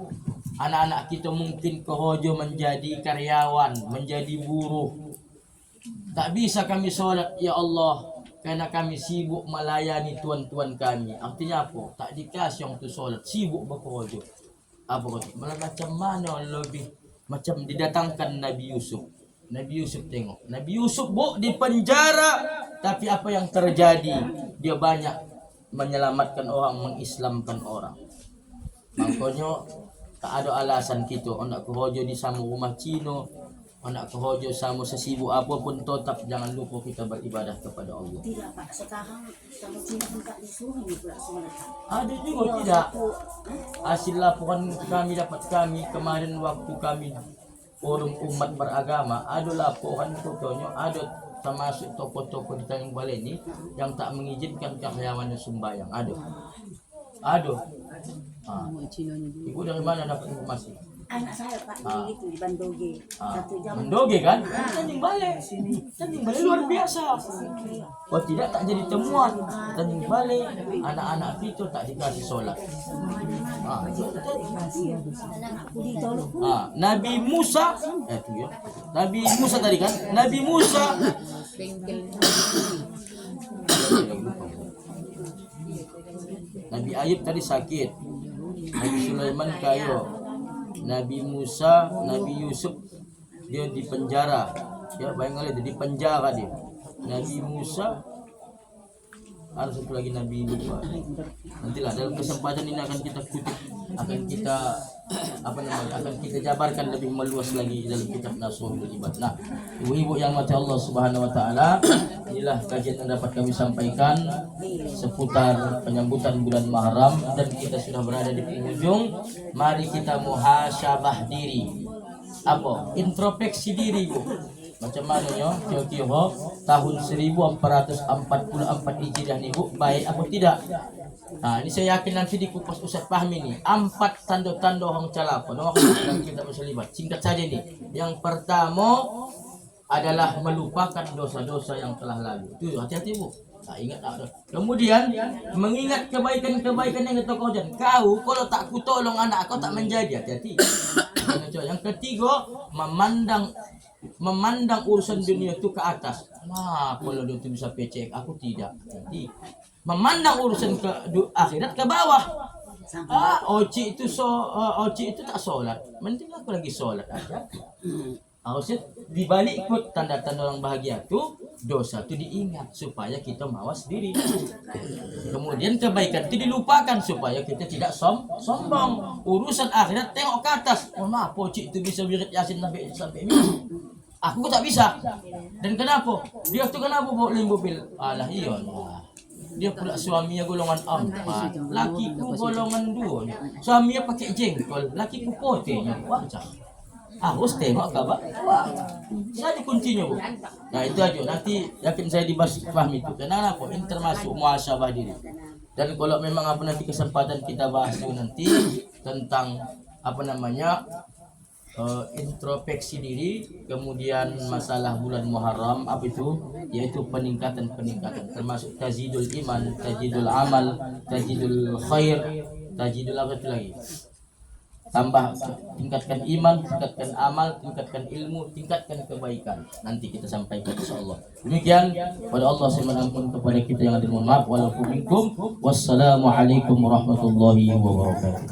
anak-anak kita mungkin kerojo menjadi karyawan, menjadi buruh. Tak bisa kami sholat ya Allah karena kami sibuk melayani tuan-tuan kami. Artinya apa? Tak dikasih yang tu sholat, sibuk berkerojo. Apa kata? Macam mana lebih macam didatangkan Nabi Yusuf. Nabi Yusuf tengok, Nabi Yusuf bu di penjara, tapi apa yang terjadi? Dia banyak menyelamatkan orang, mengislamkan orang. Makanya tak ada alasan kita nak kerojo di sama rumah Cina, nak kerojo sama sesibuk apapun, tetap jangan lupa kita beribadah kepada Allah. Tidak Pak, sekarang sama Cina pun tak disuruh ni pula semua. Ada juga tidak. Hasil laporan kami dapat kemarin waktu kami forum umat beragama, ada laporan contohnya ada termasuk tokoh-tokoh di Tanjung Balai ini yang tak mengizinkan karyawannya sembahyang. Ada. Ibu dari mana dapat informasi? Anak saya Pak di Bandoge. 1 jam. Bandoge kan? Tanjung Balai. Tanjung Balai luar biasa. Kalau tidak tak jadi temuan. Tanjung Balai, anak-anak itu tak dikasih sholat. Nabi Musa, itu ya. Nabi Musa tadi kan? Nabi Musa. Nabi Ayub tadi sakit. Nabi Sulaiman kaya. Nabi Musa, Nabi Yusuf dia di penjara. Ya, bayangkan dia di penjara dia. Nabi Musa, ada satu lagi Nabi Musa. Nantilah dalam kesempatan ini akan kita kutip, akan kita akan kita jabarkan lebih meluas lagi dalam kitab Nasuhul Ibad. Nah, ibu-ibu yang mati Allah Subhanahu wa taala, inilah kajian yang dapat kami sampaikan seputar penyambutan bulan Muharram, dan kita sudah berada di penghujung. Mari kita muhasabah diri. Apa? Introspeksi diri, Bu. Macam mana ya? Kira-kira tahun 1444 Hijriah ni, Bu, baik apa tidak? Nah, ini saya yakin nanti di kupas Ustaz Fahmi ni 4 tanda-tanda orang celaka. Orang yang kita berselibat. Singkat saja ni. Yang pertama adalah melupakan dosa-dosa yang telah lalu. Itu hati-hati, Bu. Tak ingat tak ada. Kemudian mengingat kebaikan-kebaikan yang kita kerjakan. Kau kalau tak ku tolong anak kau tak menjadi, hati-hati. Yang ketiga, memandang urusan dunia itu ke atas. Nah, kalau dia tu bisa pecek, aku tidak. Jadi memandang urusan ke akhirat ke bawah. Oci itu tak solat. Mending aku lagi solat aja. Harusnya dibalik ikut tanda-tanda orang bahagia tu dosa itu diingat supaya kita mawas diri. Kemudian kebaikan itu dilupakan supaya kita tidak sombong. Urusan akhirat tengok ke atas. Oh maaf, pocik itu bisa wirid Yasin sampai minggu. Aku tak bisa. Dan kenapa? Dia tuh kenapa bawa mobil? Alah iya. Dia pula suaminya golongan 4, lakiku golongan 2. Suaminya pakai jengkol, lakiku potenya. Wajah. Harus tengok kabar. Wah, saya kuncinya bu. Nah itu aja. Nanti yakin saya dibahas paham itu. Kenapa? Ini termasuk muhasabah diri. Dan kalau memang apa nanti kesempatan kita bahas itu nanti tentang apa namanya introspeksi diri, kemudian masalah bulan Muharram apa itu, yaitu peningkatan termasuk tazidul iman, tazidul amal, tazidul khair, tazidul apa itu lagi? Tambah tingkatkan iman, tingkatkan amal, tingkatkan ilmu, tingkatkan kebaikan. Nanti kita sampaikan insyaallah. Demikian pada Allah saya mengampun kepada kita yang ada, mohon maaf walaupun minkum. Wassalamualaikum warahmatullahi wabarakatuh.